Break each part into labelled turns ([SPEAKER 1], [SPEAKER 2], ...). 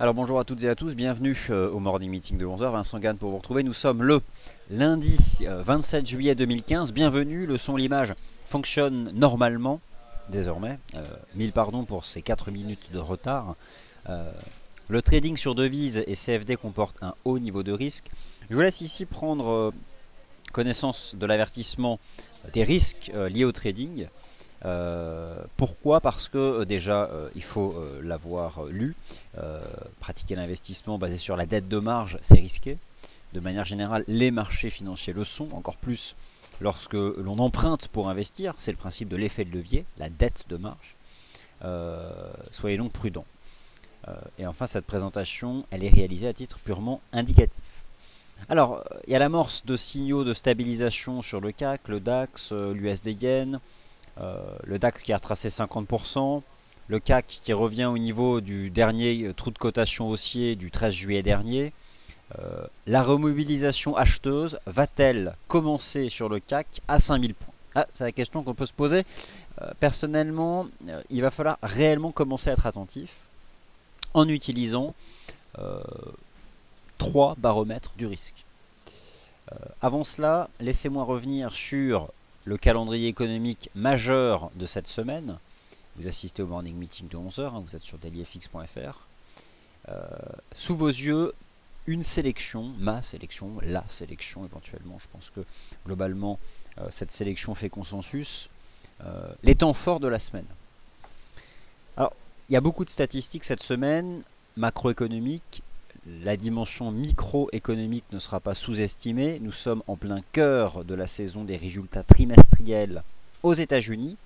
[SPEAKER 1] Alors bonjour à toutes et à tous, bienvenue au Morning Meeting de 11 h. Vincent Gann pour vous retrouver. Nous sommes le lundi 27 juillet 2015. Bienvenue, le son, l'image fonctionne normalement désormais. 1000 pardons pour ces 4 minutes de retard. Le trading sur devises et CFD comporte un haut niveau de risque. Je vous laisse ici prendre connaissance de l'avertissement des risques liés au trading. Pourquoi? Parce que déjà il faut l'avoir lu. Pratiquer l'investissement basé sur la dette de marge, c'est risqué. De manière générale, les marchés financiers le sont, encore plus lorsque l'on emprunte pour investir. C'est le principe de l'effet de levier, la dette de marge. Soyez donc prudents. Et enfin, cette présentation, elle est réalisée à titre purement indicatif. Alors, il y a l'amorce de signaux de stabilisation sur le CAC, le DAX, l'USD Yen. Le DAX qui a retracé 50%, le CAC qui revient au niveau du dernier trou de cotation haussier du 13 juillet dernier. La remobilisation acheteuse va-t-elle commencer sur le CAC à 5000 points? C'est la question qu'on peut se poser. Personnellement, il va falloir réellement commencer à être attentif en utilisant 3 baromètres du risque. Avant cela, laissez-moi revenir sur le calendrier économique majeur de cette semaine. Vous assistez au morning meeting de 11 h, vous êtes sur dailyfx.fr. Sous vos yeux, une sélection, ma sélection, la sélection éventuellement. Je pense que globalement, cette sélection fait consensus. Les temps forts de la semaine. Alors, il y a beaucoup de statistiques cette semaine, macroéconomiques. La dimension microéconomique ne sera pas sous-estimée. Nous sommes en plein cœur de la saison des résultats trimestriels aux États-Unis.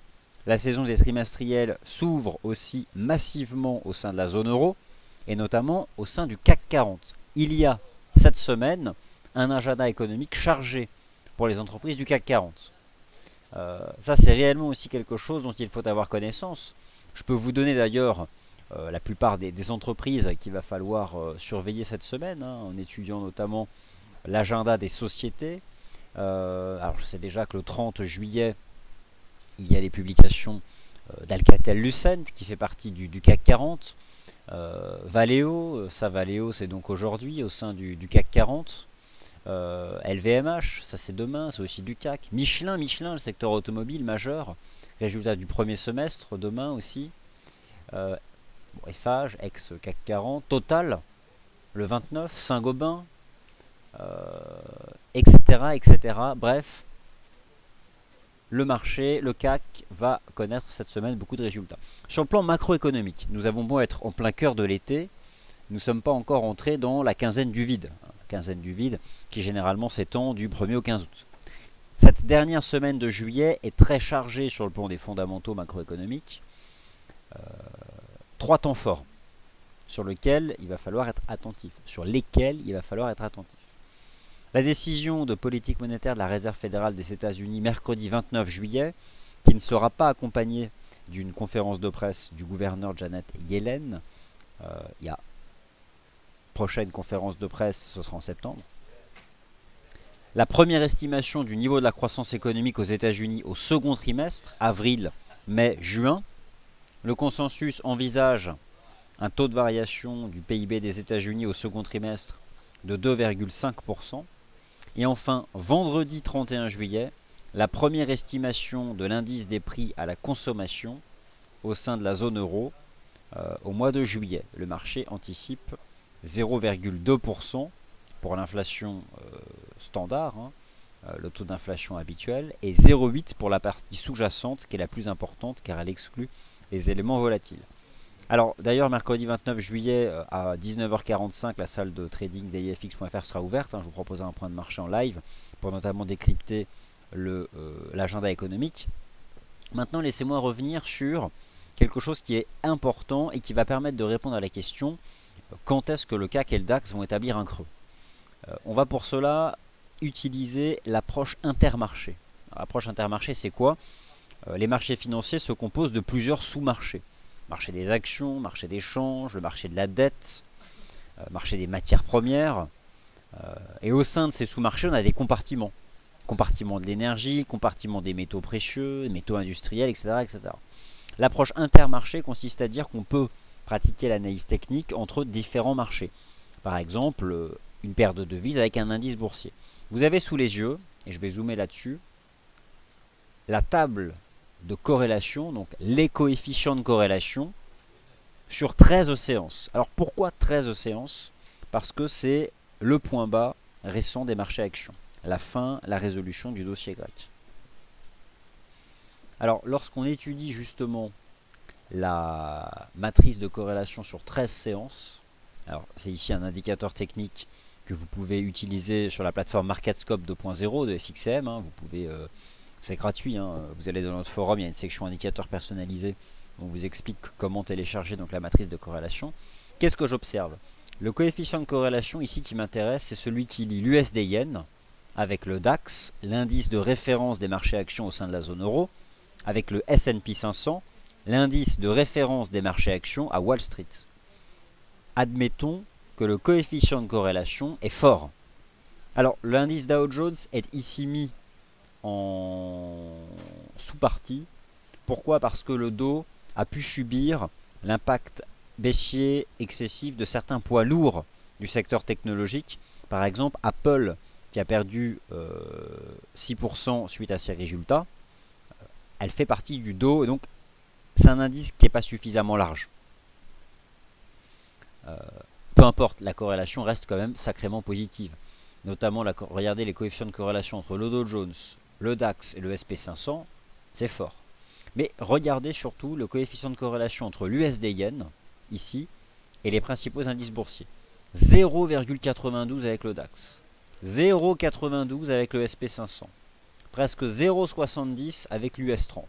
[SPEAKER 1] La saison des trimestriels s'ouvre aussi massivement au sein de la zone euro et notamment au sein du CAC 40. Il y a cette semaine un agenda économique chargé pour les entreprises du CAC 40. Ça, c'est réellement aussi quelque chose dont il faut avoir connaissance. Je peux vous donner d'ailleurs la plupart des entreprises qu'il va falloir surveiller cette semaine, en étudiant notamment l'agenda des sociétés. Alors je sais déjà que le 30 juillet, il y a les publications d'Alcatel-Lucent qui fait partie du CAC 40. Valeo, Valeo c'est donc aujourd'hui au sein du CAC 40. LVMH, ça c'est demain, c'est aussi du CAC. Michelin, le secteur automobile majeur, résultat du premier semestre, demain aussi. Eiffage, ex-CAC 40, Total, le 29, Saint-Gobain, etc. Bref, le marché, le CAC, va connaître cette semaine beaucoup de résultats. Sur le plan macroéconomique, nous avons beau être en plein cœur de l'été, nous ne sommes pas encore entrés dans la quinzaine du vide. La quinzaine du vide qui généralement s'étend du 1er au 15 août. Cette dernière semaine de juillet est très chargée sur le plan des fondamentaux macroéconomiques. 3 temps forts sur lesquels il va falloir être attentif. La décision de politique monétaire de la Réserve fédérale des États-Unis mercredi 29 juillet, qui ne sera pas accompagnée d'une conférence de presse du gouverneur Janet Yellen. Il y a prochaine conférence de presse, ce sera en septembre. La première estimation du niveau de la croissance économique aux États-Unis au second trimestre, avril, mai, juin. Le consensus envisage un taux de variation du PIB des États-Unis au second trimestre de 2,5%. Et enfin, vendredi 31 juillet, la première estimation de l'indice des prix à la consommation au sein de la zone euro au mois de juillet. Le marché anticipe 0,2% pour l'inflation standard, le taux d'inflation habituel, et 0,8% pour la partie sous-jacente qui est la plus importante car elle exclut les éléments volatiles. Alors d'ailleurs, mercredi 29 juillet à 19h45, la salle de trading dailyfx.fr sera ouverte. Je vous proposerai un point de marché en live pour notamment décrypter l'agenda économique. Maintenant, laissez-moi revenir sur quelque chose qui est important et qui va permettre de répondre à la question quand est-ce que le CAC et le DAX vont établir un creux. On va pour cela utiliser l'approche intermarché. L'approche intermarché, c'est quoi? Les marchés financiers se composent de plusieurs sous-marchés. Marché des actions, marché des changes, le marché de la dette, marché des matières premières. Et au sein de ces sous-marchés, on a des compartiments. Compartiment de l'énergie, compartiment des métaux précieux, métaux industriels, etc. etc. L'approche intermarché consiste à dire qu'on peut pratiquer l'analyse technique entre différents marchés. Par exemple, une paire de devises avec un indice boursier. Vous avez sous les yeux, et je vais zoomer là-dessus, la table de corrélation, donc les coefficients de corrélation sur 13 séances. Alors pourquoi 13 séances? Parce que c'est le point bas récent des marchés actions. La résolution du dossier grec. Alors lorsqu'on étudie justement la matrice de corrélation sur 13 séances, alors c'est ici un indicateur technique que vous pouvez utiliser sur la plateforme MarketScope 2.0 de FXCM, hein, vous pouvez, c'est gratuit, hein, vous allez dans notre forum, il y a une section indicateur personnalisé, on vous explique comment télécharger donc la matrice de corrélation. Qu'est-ce que j'observe? Le coefficient de corrélation ici qui m'intéresse, c'est celui qui lie l'USD Yen avec le DAX, l'indice de référence des marchés actions au sein de la zone euro, avec le S&P 500, l'indice de référence des marchés actions à Wall Street. Admettons que le coefficient de corrélation est fort. Alors l'indice Dow Jones est ici mis en sous-partie. Pourquoi? Parce que le Dow a pu subir l'impact baissier excessif de certains poids lourds du secteur technologique. Par exemple Apple qui a perdu 6% suite à ses résultats. Elle fait partie du Dow et donc c'est un indice qui n'est pas suffisamment large. Peu importe, la corrélation reste quand même sacrément positive. Notamment, regardez les coefficients de corrélation entre le Dow Jones, le DAX et le SP500, c'est fort. Mais regardez surtout le coefficient de corrélation entre l'USD Yen, ici, et les principaux indices boursiers. 0,92 avec le DAX, 0,92 avec le SP500, presque 0,70 avec l'US 30.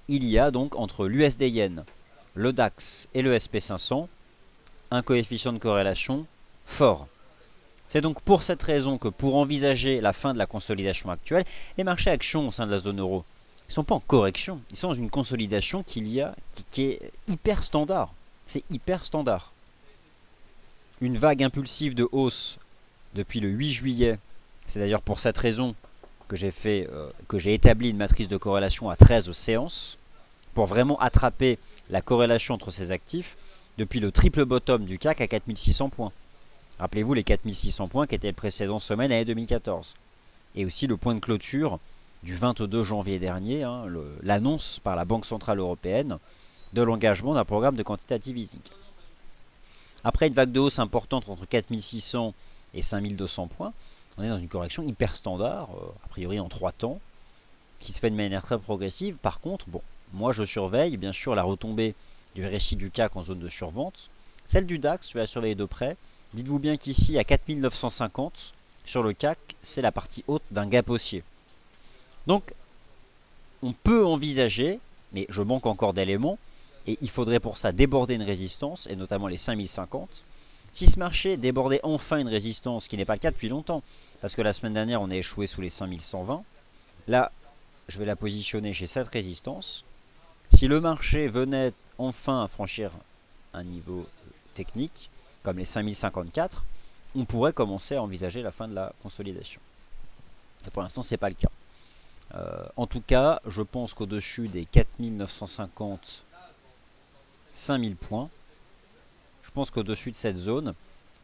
[SPEAKER 1] Il y a donc entre l'USD Yen, le DAX et le SP500 un coefficient de corrélation fort. C'est donc pour cette raison que pour envisager la fin de la consolidation actuelle, les marchés actions au sein de la zone euro ne sont pas en correction, ils sont dans une consolidation qui est hyper standard. C'est hyper standard. Une vague impulsive de hausse depuis le 8 juillet, c'est d'ailleurs pour cette raison que j'ai établi une matrice de corrélation à 13 séances, pour vraiment attraper la corrélation entre ces actifs, depuis le triple bottom du CAC à 4600 points. Rappelez-vous les 4600 points qui étaient le précédent sommet l'année 2014. Et aussi le point de clôture du 22 janvier dernier, hein, l'annonce par la Banque Centrale Européenne de l'engagement d'un programme de quantitative easing. Après une vague de hausse importante entre 4600 et 5200 points, on est dans une correction hyper standard, a priori en 3 temps, qui se fait de manière très progressive. Par contre, bon, moi je surveille bien sûr la retombée du RSI du CAC en zone de survente. Celle du DAX, je vais la surveiller de près. Dites-vous bien qu'ici, à 4950, sur le CAC, c'est la partie haute d'un gap haussier. Donc, on peut envisager, mais je manque encore d'éléments, et il faudrait pour ça déborder une résistance, et notamment les 5050. Si ce marché débordait enfin une résistance, ce qui n'est pas le cas depuis longtemps, parce que la semaine dernière, on a échoué sous les 5120, là, je vais la positionner chez cette résistance. Si le marché venait enfin à franchir un niveau technique, comme les 5054, on pourrait commencer à envisager la fin de la consolidation. Et pour l'instant, ce n'est pas le cas. En tout cas, je pense qu'au-dessus des 4950, 5000 points, je pense qu'au-dessus de cette zone,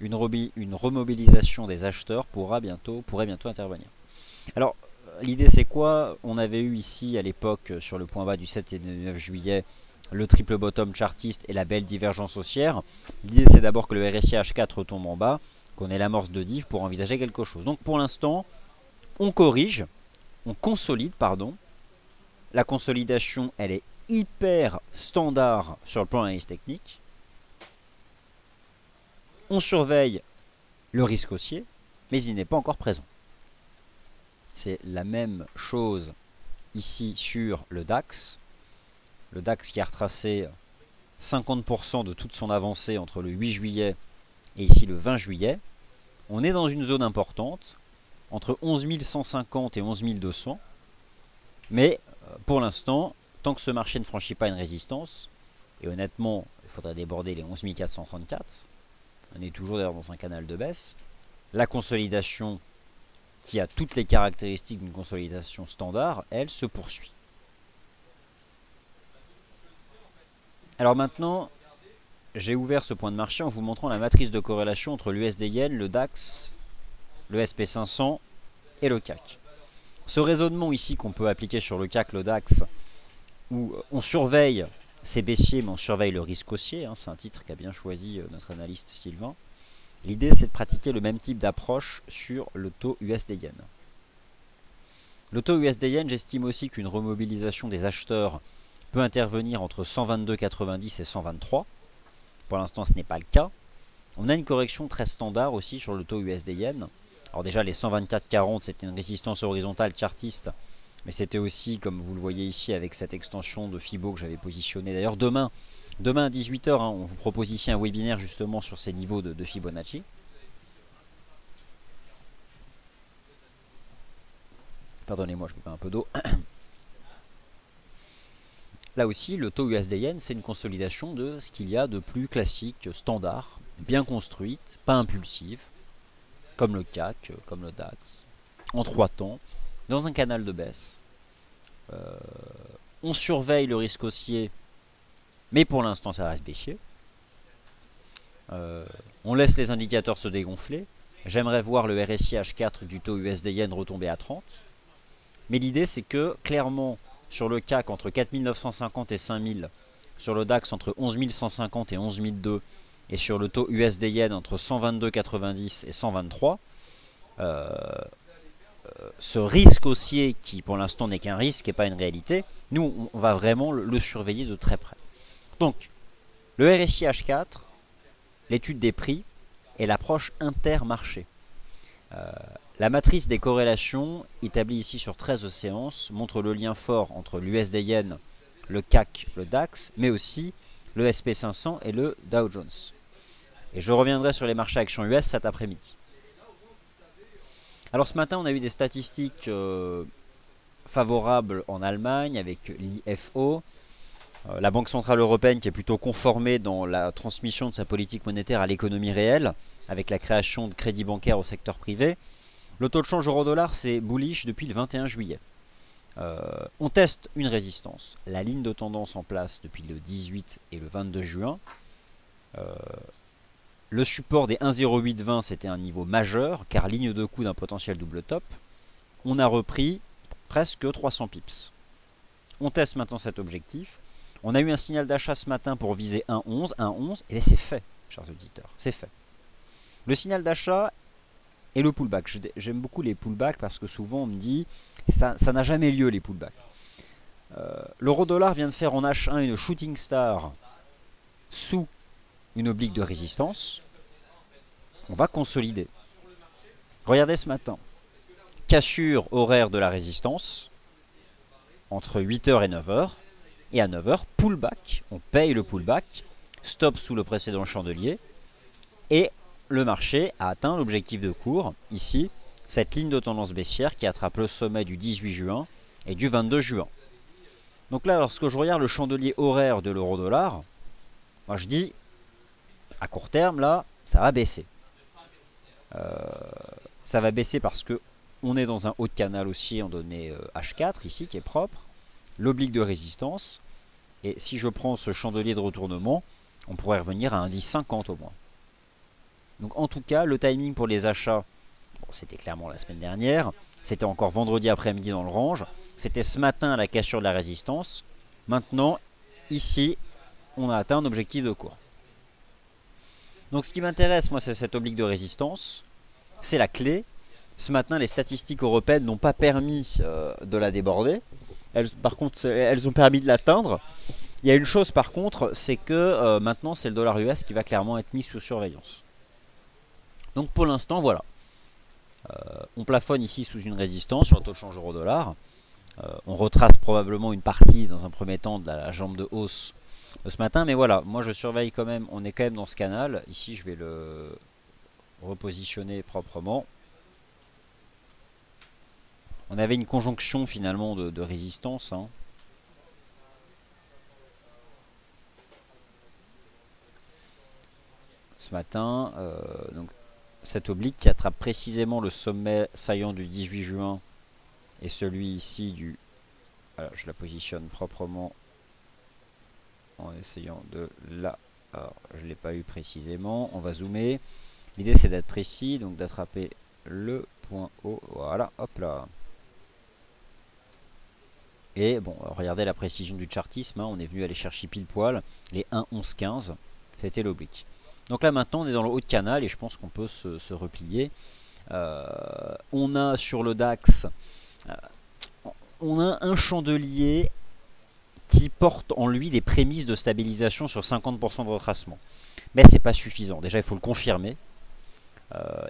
[SPEAKER 1] une remobilisation des acheteurs pourrait bientôt intervenir. Alors, l'idée c'est quoi? On avait eu ici à l'époque, sur le point bas du 7 et du 9 juillet, le triple bottom chartiste et la belle divergence haussière. L'idée c'est d'abord que le RSI H4 retombe en bas, qu'on ait l'amorce de div pour envisager quelque chose. Donc pour l'instant, on consolide, pardon. La consolidation, elle est hyper standard sur le plan analyse technique. On surveille le risque haussier, mais il n'est pas encore présent. C'est la même chose ici sur le DAX. Le DAX qui a retracé 50% de toute son avancée entre le 8 juillet et ici le 20 juillet. On est dans une zone importante, entre 11 150 et 11 200. Mais pour l'instant, tant que ce marché ne franchit pas une résistance, et honnêtement, il faudrait déborder les 11 434, on est toujours d'ailleurs dans un canal de baisse, la consolidation qui a toutes les caractéristiques d'une consolidation standard, elle se poursuit. Alors maintenant, j'ai ouvert ce point de marché en vous montrant la matrice de corrélation entre l'USD Yen, le DAX, le SP500 et le CAC. Ce raisonnement ici qu'on peut appliquer sur le CAC, le DAX, où on surveille ces baissiers mais on surveille le risque haussier, c'est un titre qu'a bien choisi notre analyste Sylvain. L'idée c'est de pratiquer le même type d'approche sur le taux USD Yen. Le taux USD Yen, j'estime aussi qu'une remobilisation des acheteurs peut intervenir entre 122,90 et 123. Pour l'instant ce n'est pas le cas. On a une correction très standard aussi sur le taux USD Yen. Alors déjà les 124,40 c'était une résistance horizontale chartiste, mais c'était aussi comme vous le voyez ici avec cette extension de Fibo que j'avais positionné. D'ailleurs demain à 18 h, on vous propose ici un webinaire justement sur ces niveaux de Fibonacci. Pardonnez-moi, je me mets un peu d'eau. Là aussi, le taux USD Yen, c'est une consolidation de ce qu'il y a de plus classique, standard, bien construite, pas impulsive, comme le CAC, comme le DAX, en 3 temps, dans un canal de baisse. On surveille le risque haussier, mais pour l'instant ça reste baissier. On laisse les indicateurs se dégonfler. J'aimerais voir le RSI H4 du taux USD Yen retomber à 30. Mais l'idée c'est que clairement sur le CAC entre 4950 et 5000, sur le DAX entre 11150 et 11002, et sur le taux USD Yen entre 122,90 et 123, ce risque haussier qui pour l'instant n'est qu'un risque et pas une réalité, nous on va vraiment le surveiller de très près. Donc le RSI H4, l'étude des prix et l'approche intermarché. La matrice des corrélations, établie ici sur 13 séances, montre le lien fort entre l'USD Yen, le CAC, le DAX, mais aussi le SP500 et le Dow Jones. Et je reviendrai sur les marchés actions US cet après-midi. Alors ce matin, on a eu des statistiques favorables en Allemagne avec l'IFO, la Banque Centrale Européenne qui est plutôt conformée dans la transmission de sa politique monétaire à l'économie réelle, avec la création de crédits bancaires au secteur privé. Le taux de change euro-dollar, c'est bullish depuis le 21 juillet. On teste une résistance. La ligne de tendance en place depuis le 18 et le 22 juin. Le support des 1,0820, c'était un niveau majeur, car ligne de coup d'un potentiel double top. On a repris presque 300 pips. On teste maintenant cet objectif. On a eu un signal d'achat ce matin pour viser 1,11, 1,11, et bien c'est fait, chers auditeurs, c'est fait. Le signal d'achat et le pullback. J'aime beaucoup les pullbacks parce que souvent on me dit ça n'a jamais lieu les pullbacks. L'euro-dollar vient de faire en H1 une shooting star sous une oblique de résistance. On va consolider. Regardez ce matin. Cassure horaire de la résistance entre 8 h et 9 h. Et à 9 h, pullback. On paye le pullback. Stop sous le précédent chandelier. Et le marché a atteint l'objectif de cours, ici, cette ligne de tendance baissière qui attrape le sommet du 18 juin et du 22 juin. Donc là, lorsque je regarde le chandelier horaire de l'euro-dollar, moi je dis, à court terme, là, ça va baisser. Ça va baisser parce que on est dans un haut de canal haussier en donné H4, ici, qui est propre, l'oblique de résistance, et si je prends ce chandelier de retournement, on pourrait revenir à un 10,50 au moins. Donc en tout cas, le timing pour les achats, bon, c'était clairement la semaine dernière, c'était encore vendredi après-midi dans le range, c'était ce matin à la cassure de la résistance. Maintenant, ici, on a atteint un objectif de cours. Donc ce qui m'intéresse, moi, c'est cette oblique de résistance, c'est la clé. Ce matin, les statistiques européennes n'ont pas permis de la déborder. Par contre, elles ont permis de l'atteindre. Il y a une chose par contre, c'est que maintenant, c'est le dollar US qui va clairement être mis sous surveillance. Donc pour l'instant, voilà. On plafonne ici sous une résistance sur le taux de change euro-dollar. On retrace probablement une partie dans un premier temps de la jambe de hausse de ce matin. Mais voilà, moi je surveille quand même, on est quand même dans ce canal. Ici je vais le repositionner proprement. On avait une conjonction finalement de résistance. Ce matin, donc cette oblique qui attrape précisément le sommet saillant du 18 juin et celui ici du... Alors, je la positionne proprement. en essayant de là. Alors, je ne l'ai pas eu précisément. On va zoomer. L'idée c'est d'être précis, donc d'attraper le point haut. Voilà, hop là. Et bon, regardez la précision du chartisme. Hein, on est venu aller chercher pile poil les 1, 11, 15. C'était l'oblique. Donc là maintenant on est dans le haut de canal et je pense qu'on peut se replier. On a sur le DAX, on a un chandelier qui porte en lui des prémices de stabilisation sur 50% de retracement. Mais c'est pas suffisant. Déjà, il faut le confirmer.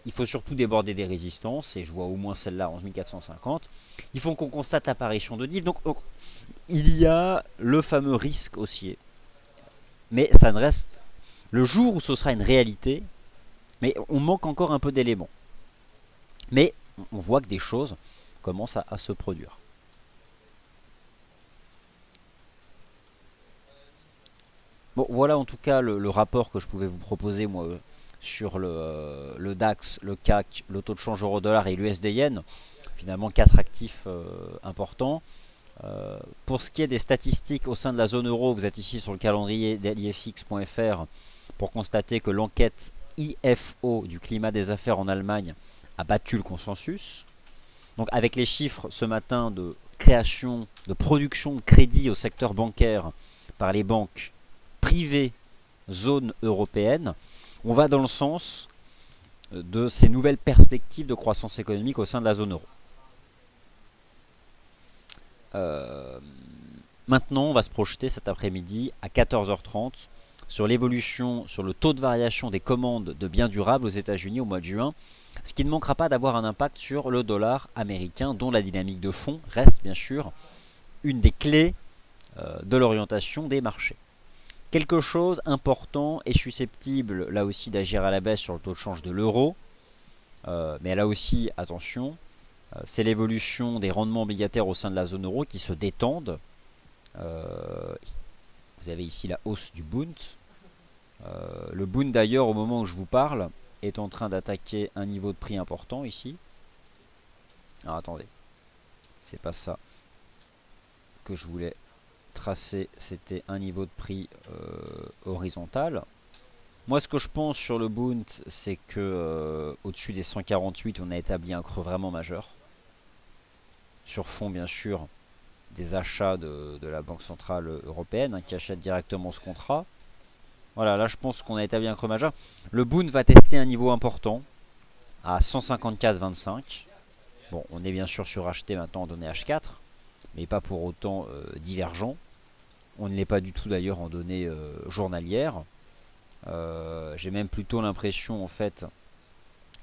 [SPEAKER 1] Il faut surtout déborder des résistances, et je vois au moins celle-là, 11 450. Il faut qu'on constate l'apparition de div. Donc, il y a le fameux risque haussier. Mais ça ne reste... Le jour où ce sera une réalité, mais on manque encore un peu d'éléments. Mais on voit que des choses commencent à se produire. Bon, voilà en tout cas le rapport que je pouvais vous proposer, moi, sur le DAX, le CAC, le taux de change euro-dollar et l'USD-yen. Finalement, 4 actifs importants. Pour ce qui est des statistiques au sein de la zone euro, vous êtes ici sur le calendrier d'IFX.fr pour constater que l'enquête IFO du climat des affaires en Allemagne a battu le consensus. Donc avec les chiffres ce matin de création, de production de crédit au secteur bancaire par les banques privées zone européenne, on va dans le sens de ces nouvelles perspectives de croissance économique au sein de la zone euro. Maintenant, on va se projeter cet après-midi à 14h30 sur l'évolution, sur le taux de variation des commandes de biens durables aux États-Unis au mois de juin, ce qui ne manquera pas d'avoir un impact sur le dollar américain, dont la dynamique de fond reste bien sûr une des clés de l'orientation des marchés. Quelque chose important est susceptible là aussi d'agir à la baisse sur le taux de change de l'euro, mais là aussi attention, c'est l'évolution des rendements obligataires au sein de la zone euro qui se détendent. Vous avez ici la hausse du Bund. Le Bund d'ailleurs au moment où je vous parle est en train d'attaquer un niveau de prix important ici. Alors attendez, c'est pas ça que je voulais tracer, c'était un niveau de prix horizontal. Moi ce que je pense sur le Bund, c'est que au-dessus des 148 on a établi un creux vraiment majeur. Sur fond bien sûr des achats de la Banque Centrale Européenne, hein, qui achète directement ce contrat. Voilà, là je pense qu'on a établi un creux majeur. Le Bund va tester un niveau important à 154,25. Bon, on est bien sûr suracheté maintenant en données H4, mais pas pour autant divergent. On ne l'est pas du tout d'ailleurs en données journalières. J'ai même plutôt l'impression en fait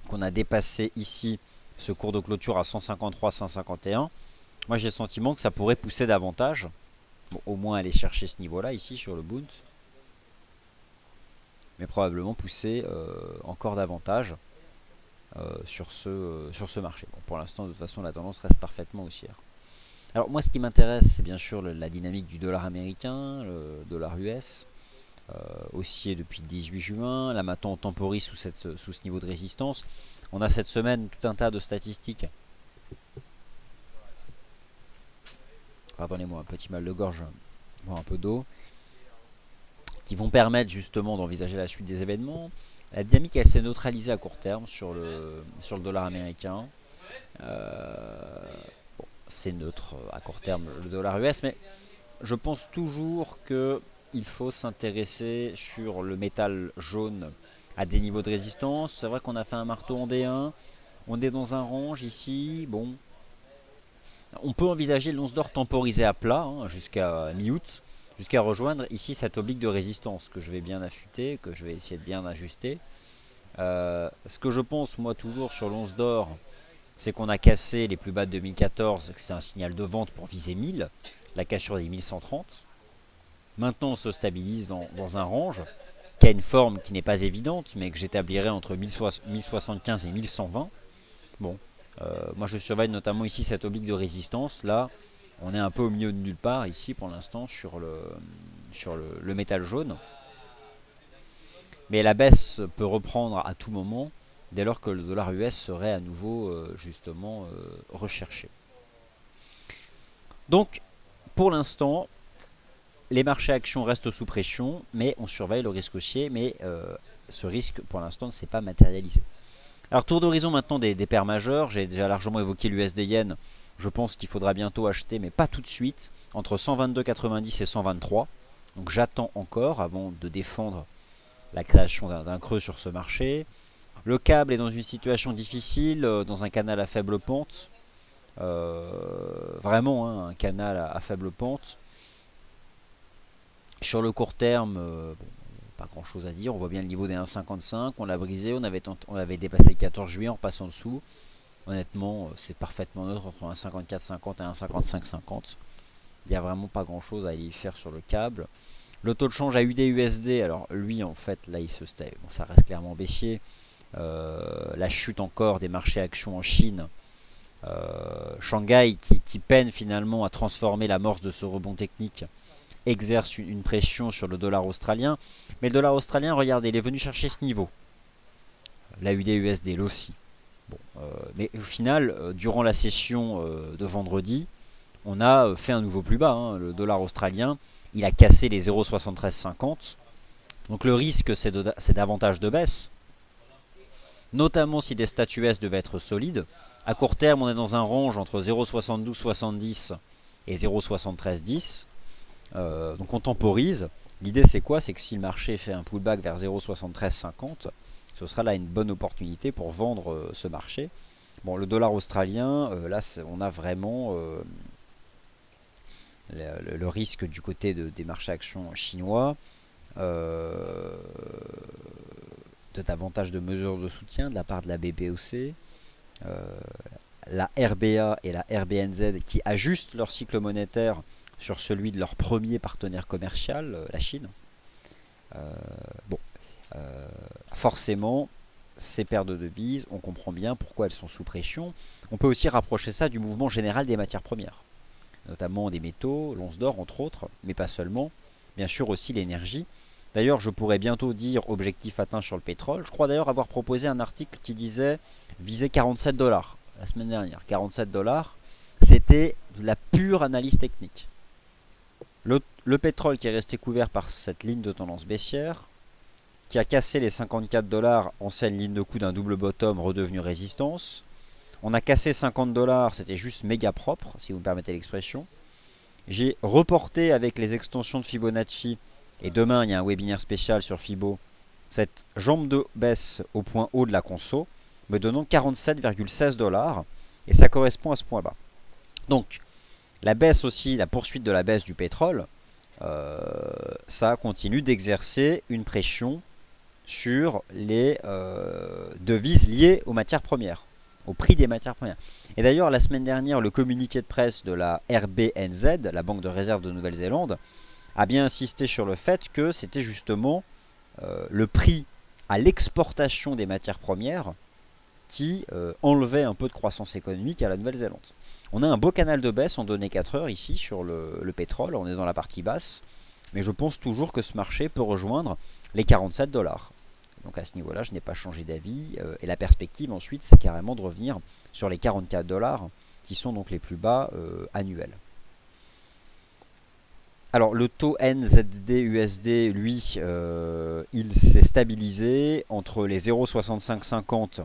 [SPEAKER 1] qu'on a dépassé ici ce cours de clôture à 153-151. Moi j'ai le sentiment que ça pourrait pousser davantage. Bon, au moins aller chercher ce niveau là ici sur le Bund. Mais probablement pousser encore davantage sur ce marché. Bon, pour l'instant de toute façon la tendance reste parfaitement haussière. Alors moi ce qui m'intéresse c'est bien sûr la dynamique du dollar américain, le dollar US, haussier depuis le 18 juin. Là maintenant on temporise sous ce niveau de résistance. On a cette semaine tout un tas de statistiques. Pardonnez-moi, un petit mal de gorge, boire un peu d'eau, qui vont permettre justement d'envisager la suite des événements. La dynamique elle s'est neutralisée à court terme sur le dollar américain. Bon, c'est neutre à court terme le dollar US, mais je pense toujours qu'il faut s'intéresser sur le métal jaune à des niveaux de résistance. C'est vrai qu'on a fait un marteau en D1, on est dans un range ici, bon. On peut envisager l'once d'or temporisée à plat hein, jusqu'à mi-août, jusqu'à rejoindre ici cette oblique de résistance que je vais bien affûter, que je vais essayer de bien ajuster. Ce que je pense moi toujours sur l'once d'or, c'est qu'on a cassé les plus bas de 2014, que c'est un signal de vente pour viser 1000, la cassure des 1130. Maintenant on se stabilise dans un range qui a une forme qui n'est pas évidente, mais que j'établirai entre 1075 et 1120. Bon. Moi je surveille notamment ici cette oblique de résistance. Là on est un peu au milieu de nulle part ici pour l'instant sur le métal jaune. Mais la baisse peut reprendre à tout moment dès lors que le dollar US serait à nouveau justement recherché. Donc pour l'instant les marchés actions restent sous pression, mais on surveille le risque haussier, mais ce risque pour l'instant ne s'est pas matérialisé. Alors tour d'horizon maintenant des paires majeures, j'ai déjà largement évoqué l'USD Yen, je pense qu'il faudra bientôt acheter, mais pas tout de suite, entre 122,90 et 123. Donc j'attends encore avant de défendre la création d'un creux sur ce marché. Le câble est dans une situation difficile, dans un canal à faible pente. Vraiment hein, un canal à faible pente. Sur le court terme, bon, pas grand chose à dire. On voit bien le niveau des 1,55. On l'a brisé. On avait dépassé le 14 juillet en passant dessous. Honnêtement, c'est parfaitement neutre entre 1,5450 et 1,5550. Il n'y a vraiment pas grand chose à y faire sur le câble. Le taux de change AUD-USD, alors lui en fait là il se stable. Bon, ça reste clairement baissier. La chute encore des marchés actions en Chine. Shanghai qui peine finalement à transformer l'amorce de ce rebond technique exerce une pression sur le dollar australien. Mais le dollar australien, regardez, il est venu chercher ce niveau. L'AUD-USD, là aussi. Bon, mais au final, durant la session de vendredi, on a fait un nouveau plus bas. Hein. Le dollar australien, il a cassé les 0,7350. Donc le risque, c'est davantage de baisse. Notamment si des statuts S devaient être solides. À court terme, on est dans un range entre 0,7270 et 0,7310. Donc on temporise. L'idée c'est quoi? C'est que si le marché fait un pullback vers 0,7350, ce sera là une bonne opportunité pour vendre ce marché. Bon, le dollar australien, là on a vraiment le risque du côté des marchés actions chinois, de davantage de mesures de soutien de la part de la BPOC, la RBA et la RBNZ qui ajustent leur cycle monétaire sur celui de leur premier partenaire commercial, la Chine. Bon, forcément, ces paires de devises, on comprend bien pourquoi elles sont sous pression. On peut aussi rapprocher ça du mouvement général des matières premières, notamment des métaux, l'once d'or entre autres, mais pas seulement. Bien sûr aussi l'énergie. D'ailleurs, je pourrais bientôt dire objectif atteint sur le pétrole. Je crois d'ailleurs avoir proposé un article qui disait viser 47 $ la semaine dernière. 47 $, c'était de la pure analyse technique. Le pétrole qui est resté couvert par cette ligne de tendance baissière, qui a cassé les 54 $, ancienne ligne de coup d'un double bottom redevenu résistance. On a cassé 50 $, c'était juste méga propre, si vous me permettez l'expression. J'ai reporté avec les extensions de Fibonacci, et demain il y a un webinaire spécial sur Fibo, cette jambe de baisse au point haut de la conso, me donnant 47,16 $, et ça correspond à ce point bas. Donc, la baisse aussi, la poursuite de la baisse du pétrole, ça continue d'exercer une pression sur les devises liées aux matières premières, au prix des matières premières. Et d'ailleurs, la semaine dernière, le communiqué de presse de la RBNZ, la Banque de réserve de Nouvelle-Zélande, a bien insisté sur le fait que c'était justement le prix à l'exportation des matières premières qui enlevait un peu de croissance économique à la Nouvelle-Zélande. On a un beau canal de baisse en données 4 heures ici sur le pétrole, on est dans la partie basse, mais je pense toujours que ce marché peut rejoindre les 47 $. Donc à ce niveau-là, je n'ai pas changé d'avis, et la perspective ensuite, c'est carrément de revenir sur les 44 $, qui sont donc les plus bas annuels. Alors le taux NZD-USD, lui, il s'est stabilisé entre les 0,6550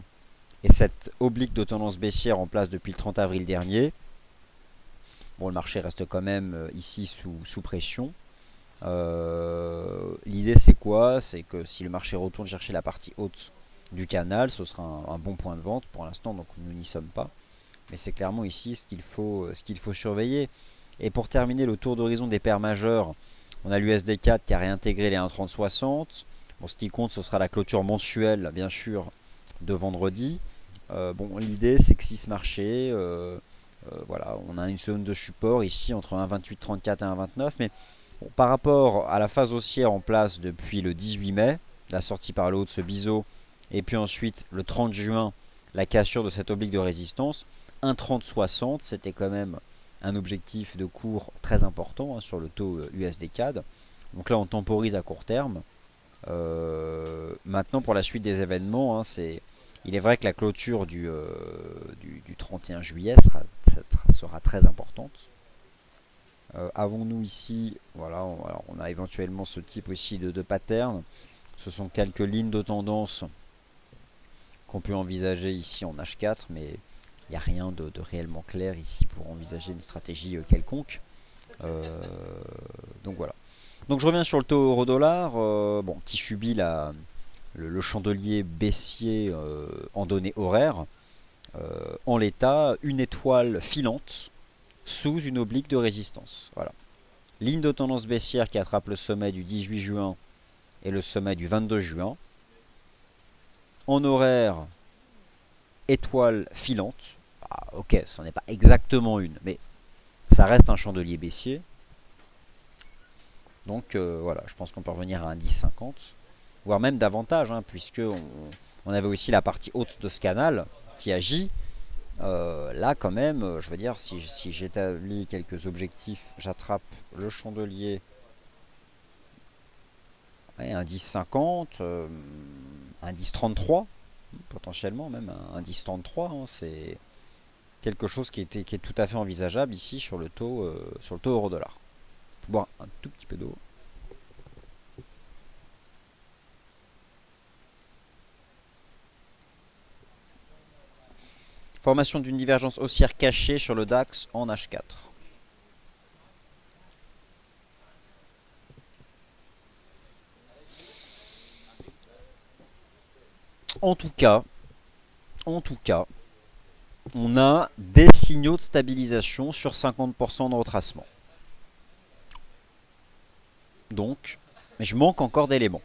[SPEAKER 1] et cette oblique de tendance baissière en place depuis le 30 avril dernier. Bon, le marché reste quand même ici sous pression. L'idée c'est quoi? C'est que si le marché retourne chercher la partie haute du canal, ce sera un bon point de vente. Pour l'instant, donc nous n'y sommes pas. Mais c'est clairement ici ce qu'il faut surveiller. Et pour terminer le tour d'horizon des paires majeures, on a l'USD4 qui a réintégré les 1,3060. Bon, ce qui compte, ce sera la clôture mensuelle, bien sûr, de vendredi. Bon, l'idée, c'est que si ce marché, voilà, on a une zone de support ici entre 1,2834 et 1,29. Mais bon, par rapport à la phase haussière en place depuis le 18 mai, la sortie par le haut de ce biseau, et puis ensuite le 30 juin, la cassure de cette oblique de résistance, 1,3060, c'était quand même un objectif de cours très important hein, sur le taux USD CAD. Donc là on temporise à court terme. Maintenant pour la suite des événements, hein, il est vrai que la clôture du 31 juillet sera très importante. Avons-nous ici, voilà, on a éventuellement ce type aussi de pattern. Ce sont quelques lignes de tendance qu'on peut envisager ici en H4, mais il n'y a rien de réellement clair ici pour envisager une stratégie quelconque. Donc voilà. Donc je reviens sur le taux euro-dollar, bon, qui subit le chandelier baissier en données horaires. En l'état, une étoile filante sous une oblique de résistance. Voilà. Ligne de tendance baissière qui attrape le sommet du 18 juin et le sommet du 22 juin. En horaire, étoile filante. Ah, ok, ce n'est pas exactement une, mais ça reste un chandelier baissier. Donc voilà, je pense qu'on peut revenir à un 10,50, voire même davantage, hein, puisque on avait aussi la partie haute de ce canal qui agit. Là quand même, je veux dire, si j'établis quelques objectifs, j'attrape le chandelier, ouais, un 10,50, un 10,33, potentiellement même un 10,33, hein, c'est quelque chose qui est tout à fait envisageable ici sur le taux euro-dollar. Faut boire un tout petit peu d'eau. Formation d'une divergence haussière cachée sur le DAX en H4. En tout cas, on a des signaux de stabilisation sur 50% de retracement. Donc, mais je manque encore d'éléments.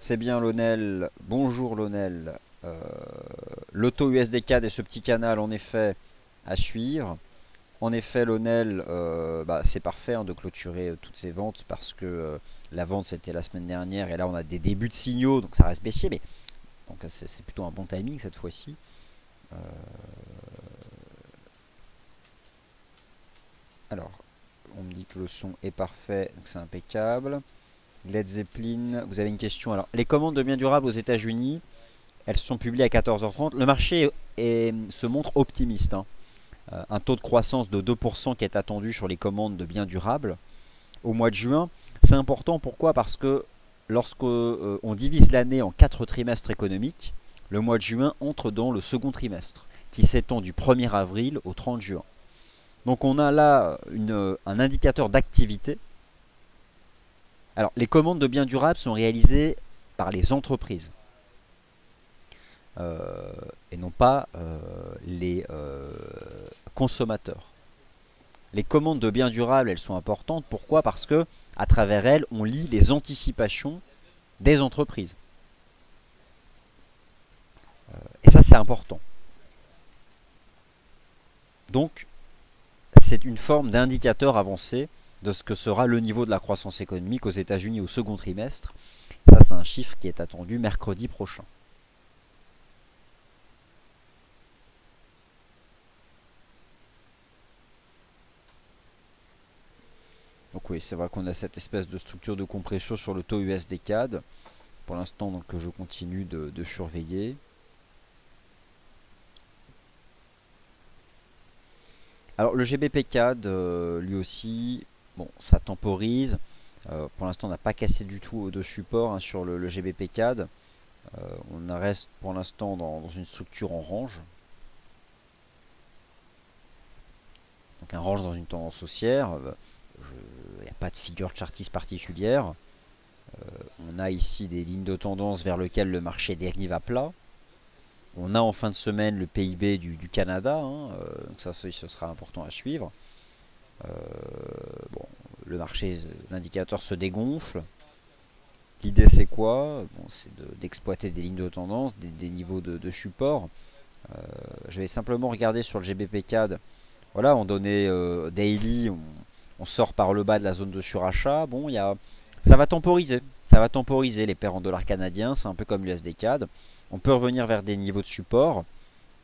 [SPEAKER 1] C'est bien Lionel. Bonjour Lionel. Le taux USD-CAD et ce petit canal en effet à suivre. En effet Lionel, c'est parfait hein, de clôturer toutes ces ventes parce que la vente c'était la semaine dernière et là on a des débuts de signaux donc ça reste baissier mais donc c'est plutôt un bon timing cette fois-ci. Alors on me dit que le son est parfait donc c'est impeccable. Led Zeppelin, vous avez une question. Alors, les commandes de biens durables aux États-Unis, elles sont publiées à 14h30. Le marché se montre optimiste. Hein. Un taux de croissance de 2% qui est attendu sur les commandes de biens durables au mois de juin. C'est important, pourquoi? Parce que lorsqu'on divise l'année en 4 trimestres économiques, le mois de juin entre dans le second trimestre, qui s'étend du 1er avril au 30 juin. Donc on a là un indicateur d'activité. Alors, les commandes de biens durables sont réalisées par les entreprises et non pas les consommateurs. Les commandes de biens durables, elles sont importantes. Pourquoi? Parce que à travers elles, on lit les anticipations des entreprises. Et ça, c'est important. Donc, c'est une forme d'indicateur avancé de ce que sera le niveau de la croissance économique aux États-Unis au second trimestre. Ça, c'est un chiffre qui est attendu mercredi prochain. Donc oui, c'est vrai qu'on a cette espèce de structure de compression sur le taux USD-CAD. Pour l'instant, donc je continue de surveiller. Alors le GBP-CAD, lui aussi, bon, ça temporise. Pour l'instant, on n'a pas cassé du tout de support hein, sur le GBP-CAD. On reste pour l'instant dans une structure en range. Donc un range dans une tendance haussière. Il n'y a pas de figure chartiste particulière. On a ici des lignes de tendance vers lesquelles le marché dérive à plat. On a en fin de semaine le PIB du Canada, hein, donc ça ce sera important à suivre. Bon, le marché, l'indicateur se dégonfle. L'idée c'est quoi? Bon, c'est d'exploiter des lignes de tendance, des niveaux de support. Je vais simplement regarder sur le GBP-CAD. Voilà, en données daily, on sort par le bas de la zone de surachat. Bon, ça va temporiser. Ça va temporiser les paires en dollars canadiens. C'est un peu comme l'USD-CAD. On peut revenir vers des niveaux de support.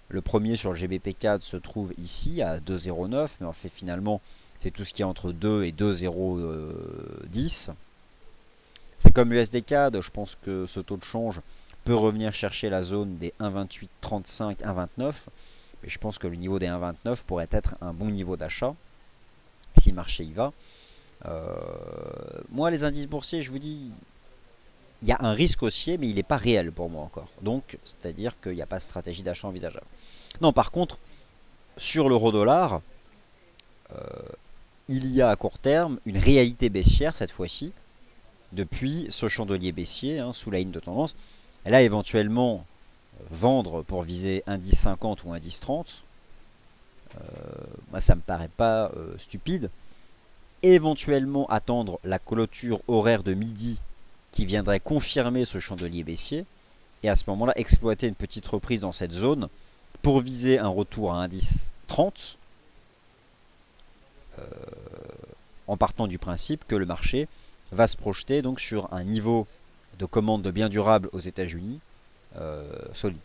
[SPEAKER 1] Le premier sur le GBP-CAD se trouve ici à 2,09. Mais en fait, finalement, c'est tout ce qui est entre 2 et 2,010. C'est comme l'USD-CAD. Je pense que ce taux de change peut revenir chercher la zone des 1,2835, 1,29. Mais je pense que le niveau des 1,29 pourrait être un bon niveau d'achat si le marché y va. Moi, les indices boursiers, je vous dis, il y a un risque haussier, mais il n'est pas réel pour moi encore. Donc, c'est-à-dire qu'il n'y a pas de stratégie d'achat envisageable. Non, par contre, sur l'euro-dollar, il y a à court terme une réalité baissière cette fois-ci, depuis ce chandelier baissier, sous la ligne de tendance. Et là, éventuellement, vendre pour viser indice 50 ou indice 30, moi ça me paraît pas stupide. Éventuellement attendre la clôture horaire de midi qui viendrait confirmer ce chandelier baissier, et à ce moment-là exploiter une petite reprise dans cette zone pour viser un retour à indice 30, en partant du principe que le marché va se projeter donc sur un niveau de commande de biens durables aux États-Unis solide.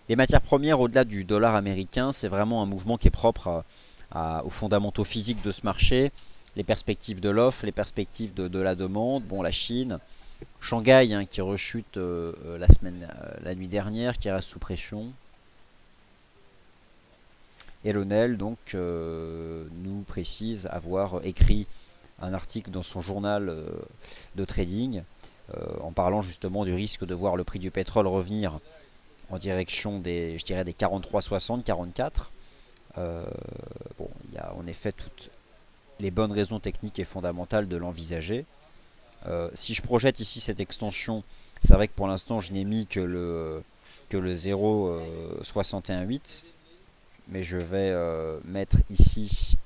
[SPEAKER 1] Les matières premières, au-delà du dollar américain, c'est vraiment un mouvement qui est propre aux fondamentaux physiques de ce marché, les perspectives de l'offre, les perspectives de la demande. Bon, la Chine, Shanghai qui rechute la nuit dernière, qui reste sous pression. Et Lionel donc nous précise avoir écrit un article dans son journal de trading en parlant justement du risque de voir le prix du pétrole revenir en direction des, je dirais, des 43,60, 44. Bon, il y a en effet toutes les bonnes raisons techniques et fondamentales de l'envisager. Si je projette ici cette extension, c'est vrai que pour l'instant je n'ai mis que le 0,618, mais je vais mettre ici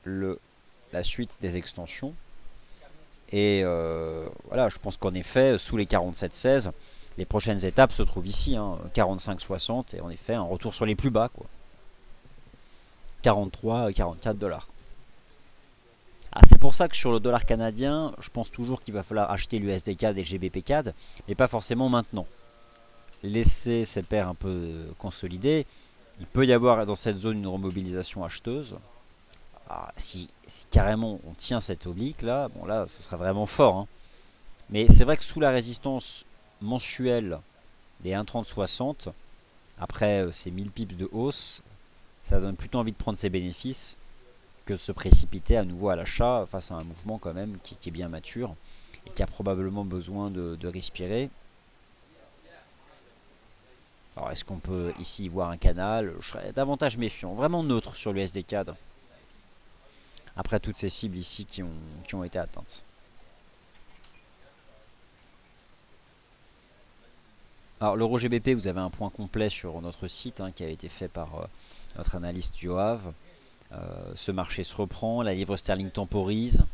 [SPEAKER 1] la suite des extensions. Et voilà, je pense qu'en effet, sous les 47,16, les prochaines étapes se trouvent ici, 45,60, et en effet, un retour sur les plus bas, quoi. 43, 44 dollars. Ah, c'est pour ça que sur le dollar canadien, je pense toujours qu'il va falloir acheter l'USD CAD et le GBP CAD, mais pas forcément maintenant. Laisser ces paires un peu consolidées. Il peut y avoir dans cette zone une remobilisation acheteuse. Alors, si carrément on tient cette oblique là, bon là ce serait vraiment fort. Mais c'est vrai que sous la résistance mensuelle des 1,3060, après ces 1000 pips de hausse, ça donne plutôt envie de prendre ses bénéfices que de se précipiter à nouveau à l'achat face à un mouvement quand même qui est bien mature et qui a probablement besoin de respirer. Alors est-ce qu'on peut ici voir un canal? Je serais davantage méfiant, vraiment neutre sur l'USD CAD. Après toutes ces cibles ici qui ont été atteintes. Alors l'euro GBP, vous avez un point complet sur notre site qui a été fait par notre analyste Yoav. Ce marché se reprend, la livre sterling temporise.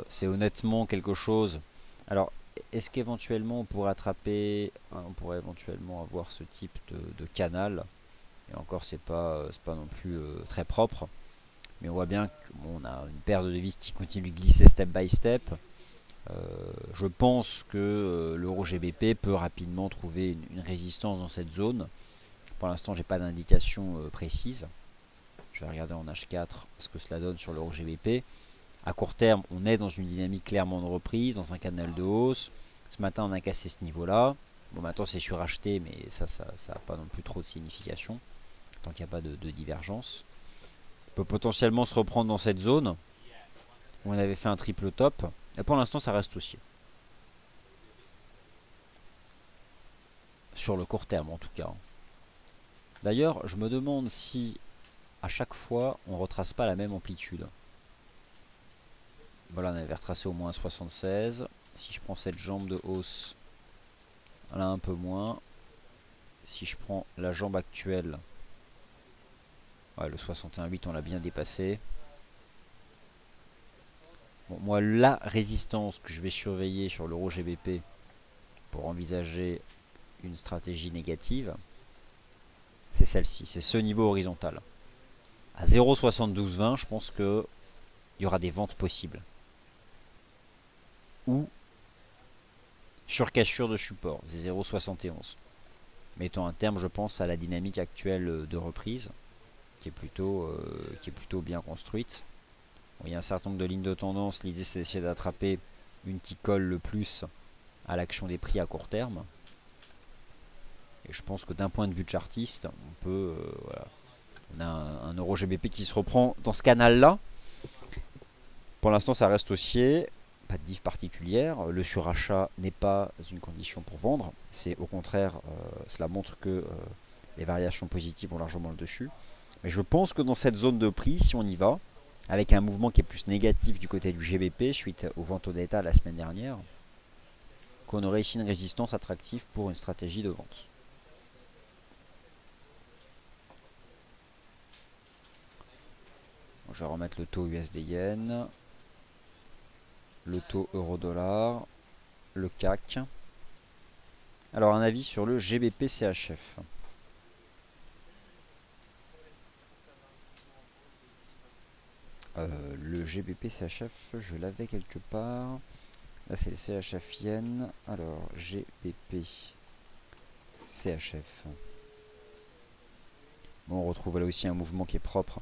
[SPEAKER 1] C'est honnêtement quelque chose. Alors est-ce qu'éventuellement on pourrait attraper, on pourrait éventuellement avoir ce type de canal. Et encore c'est pas non plus très propre. Mais on voit bien qu'on a une paire de devises qui continue de glisser step by step. Je pense que l'euro GBP peut rapidement trouver une résistance dans cette zone. Pour l'instant, j'ai pas d'indication précise. Je vais regarder en H4 ce que cela donne sur l'euro GBP. À court terme, on est dans une dynamique clairement de reprise, dans un canal de hausse. Ce matin, on a cassé ce niveau-là. Bon, maintenant, c'est suracheté, mais ça n'a pas non plus trop de signification, tant qu'il n'y a pas de divergence. On peut potentiellement se reprendre dans cette zone où on avait fait un triple top. Et pour l'instant, ça reste haussier. Sur le court terme, en tout cas. D'ailleurs, je me demande si à chaque fois, on ne retrace pas la même amplitude. Voilà, on avait retracé au moins 76. Si je prends cette jambe de hausse, là un peu moins. Si je prends la jambe actuelle, ouais, le 61,8 on l'a bien dépassé. Bon, moi, la résistance que je vais surveiller sur l'euro GBP pour envisager une stratégie négative, c'est celle-ci, c'est ce niveau horizontal. À 0,7220, je pense qu'il y aura des ventes possibles. Ou surcassure de support, 0,71. Mettons un terme, je pense, à la dynamique actuelle de reprise, qui est plutôt bien construite. Bon, il y a un certain nombre de lignes de tendance. L'idée, c'est d'essayer d'attraper une qui colle le plus à l'action des prix à court terme. Et je pense que d'un point de vue chartiste, on peut... voilà. On a un euro GBP qui se reprend dans ce canal-là. Pour l'instant, ça reste haussier. Pas de diff particulière. Le surachat n'est pas une condition pour vendre. C'est au contraire, cela montre que les variations positives ont largement le dessus. Mais je pense que dans cette zone de prix, si on y va, avec un mouvement qui est plus négatif du côté du GBP suite aux ventes au détail la semaine dernière, qu'on aurait ici une résistance attractive pour une stratégie de vente. Je vais remettre le taux USD Yen, le taux euro-dollar, le CAC. Alors un avis sur le GBP CHF. Le GBP CHF, je l'avais quelque part. Là c'est le CHF Yen. Alors GBP CHF. Bon, on retrouve là aussi un mouvement qui est propre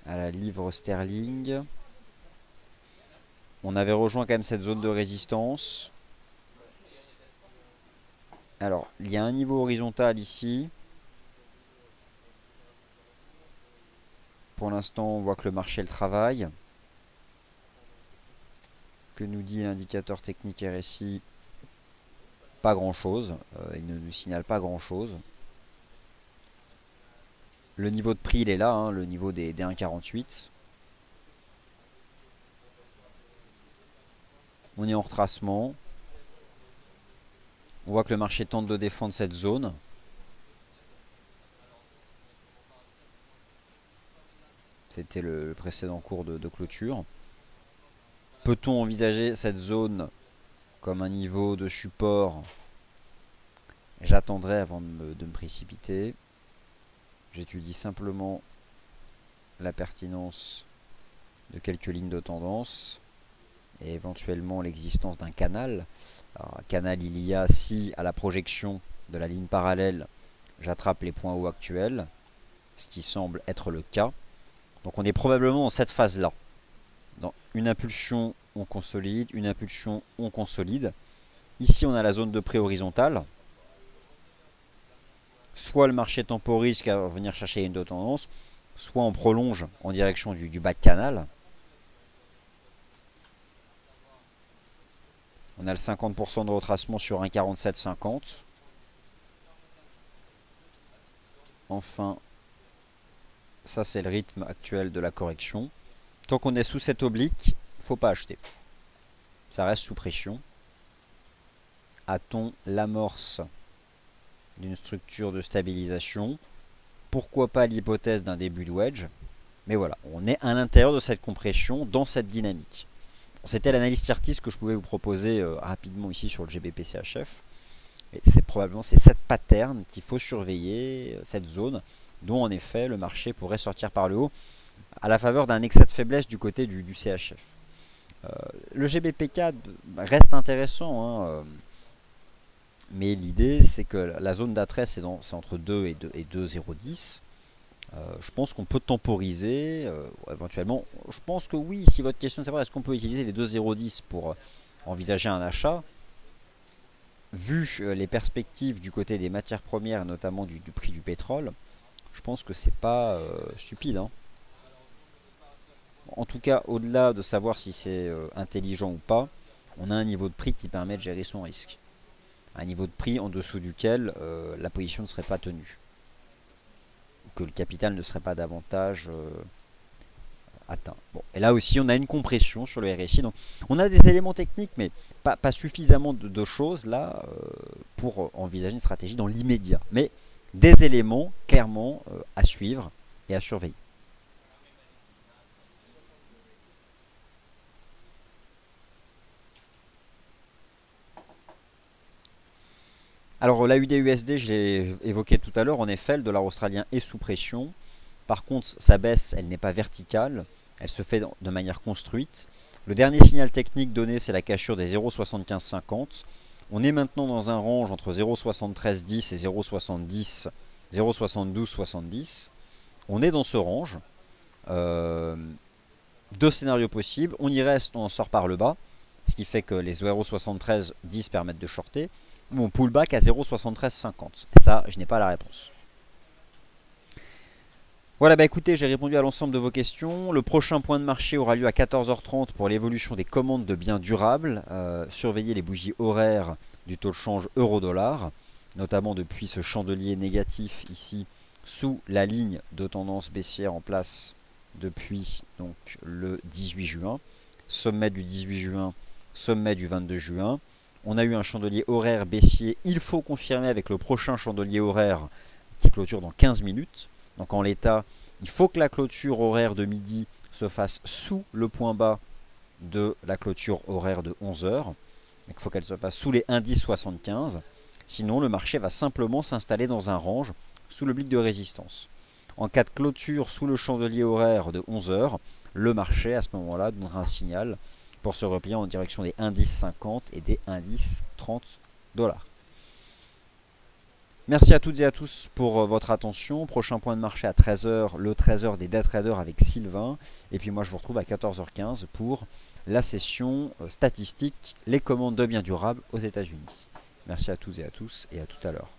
[SPEAKER 1] à la livre sterling. On avait rejoint quand même cette zone de résistance. Alors, il y a un niveau horizontal ici. Pour l'instant, on voit que le marché le travaille. Que nous dit l'indicateur technique RSI? Pas grand chose. Il ne nous signale pas grand chose. Le niveau de prix, il est là, hein, le niveau des 1,48. On est en retracement. On voit que le marché tente de défendre cette zone. C'était le précédent cours de clôture. Peut-on envisager cette zone comme un niveau de support? J'attendrai avant de me précipiter. J'étudie simplement la pertinence de quelques lignes de tendance et éventuellement l'existence d'un canal. Alors, un canal, il y a si à la projection de la ligne parallèle, j'attrape les points hauts actuels, ce qui semble être le cas. Donc on est probablement dans cette phase-là. Dans une impulsion, on consolide, une impulsion, on consolide. Ici, on a la zone de prix horizontale. Soit le marché temporise jusqu'à venir chercher une de tendance, soit on prolonge en direction du bas de canal. On a le 50% de retracement sur 1,4750. Enfin, ça c'est le rythme actuel de la correction. Tant qu'on est sous cette oblique, faut pas acheter. Ça reste sous pression. A-t-on l'amorce d'une structure de stabilisation? Pourquoi pas l'hypothèse d'un début de wedge? Mais voilà, on est à l'intérieur de cette compression, dans cette dynamique. C'était l'analyse chartiste que je pouvais vous proposer rapidement ici sur le GBP CHF. Et c'est probablement cette pattern qu'il faut surveiller, cette zone, dont en effet le marché pourrait sortir par le haut, à la faveur d'un excès de faiblesse du côté du CHF. Le GBP4 reste intéressant, hein, mais l'idée c'est que la zone d'attrait c'est entre 2 et 2,010. Je pense qu'on peut temporiser éventuellement. Je pense que oui, si votre question c'est est-ce qu'on peut utiliser les 2,010 pour envisager un achat, vu les perspectives du côté des matières premières, notamment du prix du pétrole, je pense que c'est pas stupide, hein. En tout cas, au-delà de savoir si c'est intelligent ou pas, on a un niveau de prix qui permet de gérer son risque. Un niveau de prix en dessous duquel la position ne serait pas tenue. Que le capital ne serait pas davantage atteint. Bon, et là aussi, on a une compression sur le RSI. Donc, on a des éléments techniques, mais pas suffisamment de choses là pour envisager une stratégie dans l'immédiat. Mais des éléments clairement à suivre et à surveiller. Alors la UD-USD, je l'ai évoqué tout à l'heure, en effet, le dollar australien est sous pression. Par contre, sa baisse, elle n'est pas verticale, elle se fait de manière construite. Le dernier signal technique donné, c'est la cassure des 0,7550. On est maintenant dans un range entre 0,7310 et 0,70, 0,7270. On est dans ce range. Deux scénarios possibles. On y reste, on en sort par le bas. ce qui fait que les 0,7310 permettent de shorter, ou on pullback à 0,7350. Ça, je n'ai pas la réponse. Voilà, bah écoutez, j'ai répondu à l'ensemble de vos questions. Le prochain point de marché aura lieu à 14h30 pour l'évolution des commandes de biens durables. Surveillez les bougies horaires du taux de change euro-dollar, notamment depuis ce chandelier négatif ici sous la ligne de tendance baissière en place depuis donc, le 18 juin. Sommet du 18 juin, sommet du 22 juin. On a eu un chandelier horaire baissier, il faut confirmer avec le prochain chandelier horaire qui clôture dans 15 minutes. Donc en l'état, il faut que la clôture horaire de midi se fasse sous le point bas de la clôture horaire de 11 heures. Il faut qu'elle se fasse sous les 1,1075. Sinon, le marché va simplement s'installer dans un range sous le blic de résistance. En cas de clôture sous le chandelier horaire de 11 heures, le marché à ce moment-là donnera un signal pour se replier en direction des 1,1050 et des 1,1030 $. Merci à toutes et à tous pour votre attention. Prochain point de marché à 13h, le 13h des day traders avec Sylvain. Et puis moi je vous retrouve à 14h15 pour la session statistique, les commandes de biens durables aux États-Unis. Merci à toutes et à tous et à tout à l'heure.